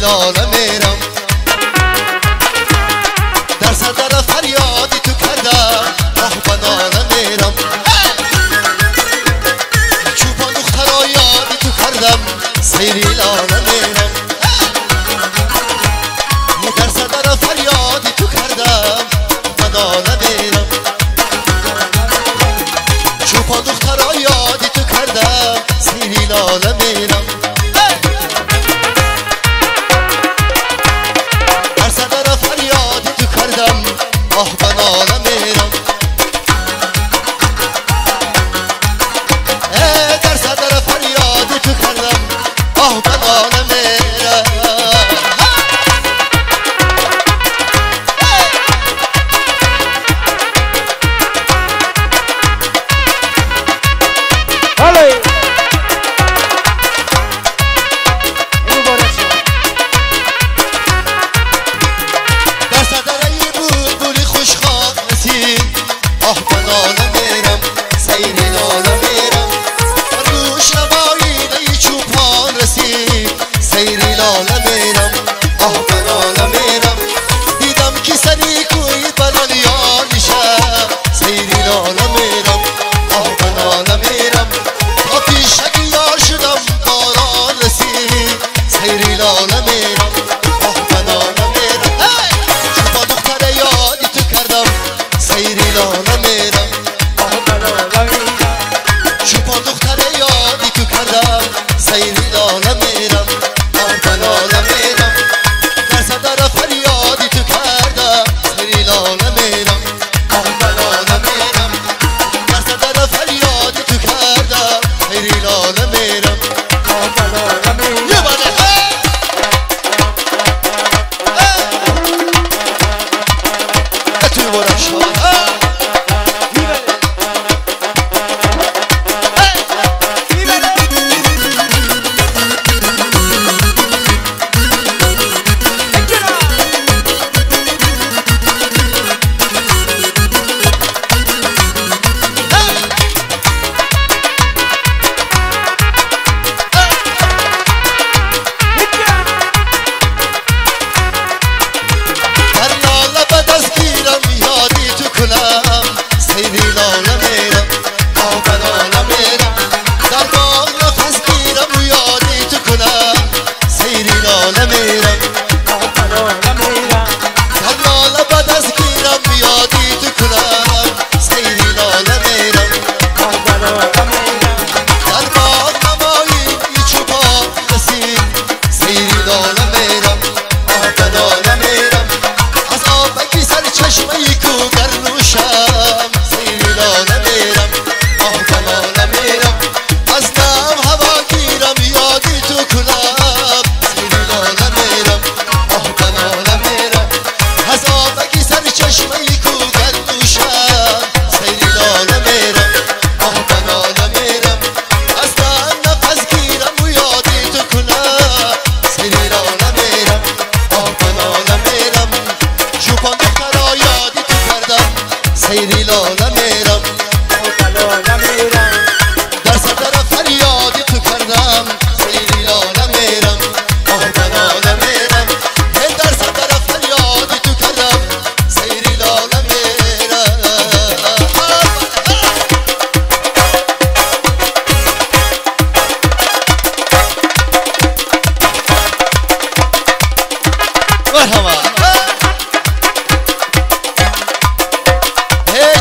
لاله میرم در صدر فریادی تو کردم آه به ناله میرم چوبان دخترا یادی تو کردم سیری لاله میرم در صدر فریادی تو کردم به ناله میرم چوبان دخترا یادی تو کردم سیری لاله میرم در صدر فریادی تو کردم آه به ناله میرم در صدر فریادی تو کردم آه به ناله میرم در صدر ای بلبلی خوشخوان رسید آه به ناله میرم سیری لاله میرم بر گوش نوایی ای چوپان رسید سیری لاله میرم آه به ناله میرم دیدم که سری کوی بلالیا نشم سیری لاله میرم آه به ناله میرم تا پیشک یار شدم باران رسید سیری لاله میرم آه به ناله میرم چوبا دختر یادی تو کردم سیری لاله میرم آه به ناله میرم چوبا دختر یادی تو کردم سیری لاله میرم آه به ناله میرم در صدر فریادی تو کردم سیری لاله میرم آه به ناله میرم در صدر فریادی تو کردم سیری لاله میرم آه به ناله میرم یه بله توی برم شاد در لاله به دست گیرم یادی تو کنم سیری لاله میرم آه به ناله میرم در باغ نفس گیرم یادی تو کنم سیری لاله میرم آه به ناله میرم در لاله به دست گیرم یادی تو کنم سیری لاله میرم آه به ناله میرم در باغ نمایی ای چوبان رسید سیری لاله میرم آه به ناله میرم از آبکی سر چشمه ای کوگر نوشم سیری لاله میرم آه به ناله میرم از نم هوا گیرم یادی تو کنم سیری لاله میرم آه به ناله میرم از آبکی سر چشمه ای کوگر نوشم سیری لاله میرم آه به ناله میرم از نم نفس گیرم یادی تو کنم سیری لاله میرم آه به ناله میرم چوبان دخترا یادی تو کردم سیری لاله میرم آه به ناله میرم در صدر فریادی تو کردم سیری لاله میرم آه به ناله میرم در صدر فریادی تو کردم سیری لاله میرم مرحبا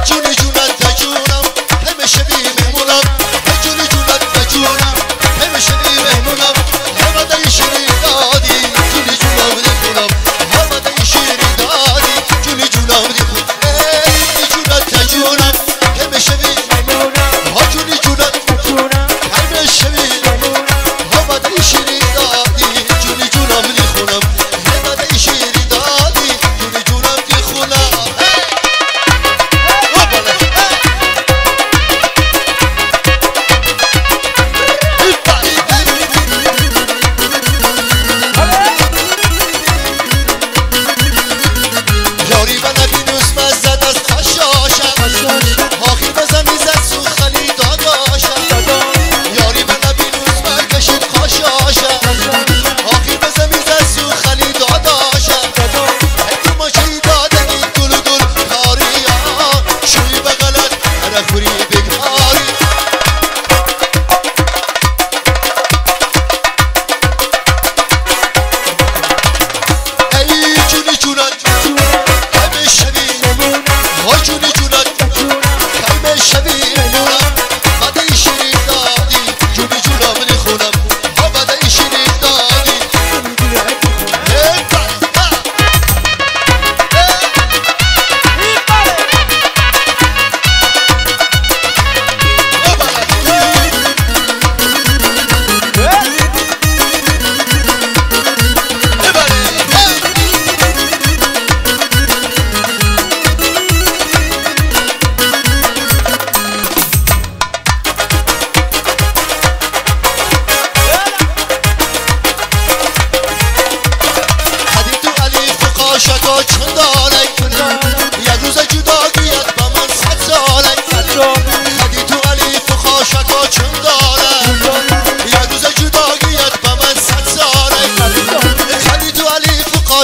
جونی جونت تا جونم همیشه بی مهمونم جونی جونت تا جونم همیشه بی مهمونم همه شیری دادی جونی جونم دیخونم همه شیری دادی جونی جونم دیخونم جونت تا جونم همیشه بی مهمونم جونی جونت تا جونم همیشه بی مهمونم همه شیری دادی جونی جونم دیخونم همه شیری دادی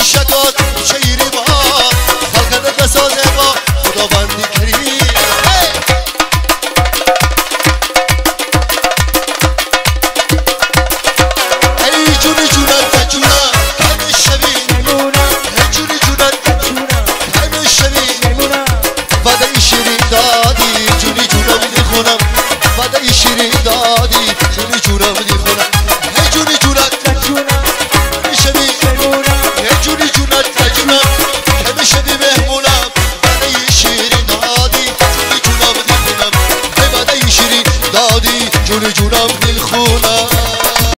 شکات شیری با خلقنا بسازه با خداوندی کریم ای جونی جونت جونم همه شبی ای جونی جونت همه شبی وعده شیرین دادی جونی جونم میخونم وعده شیرین دادی جونی جونم میخونم ای جونی جونت همه شبی ای جونی جونت جونم همه شبی مهمونم وعده شیرین دادی جونی جونم میخونم ای وعده شیرین دادی جونی جونم میخونم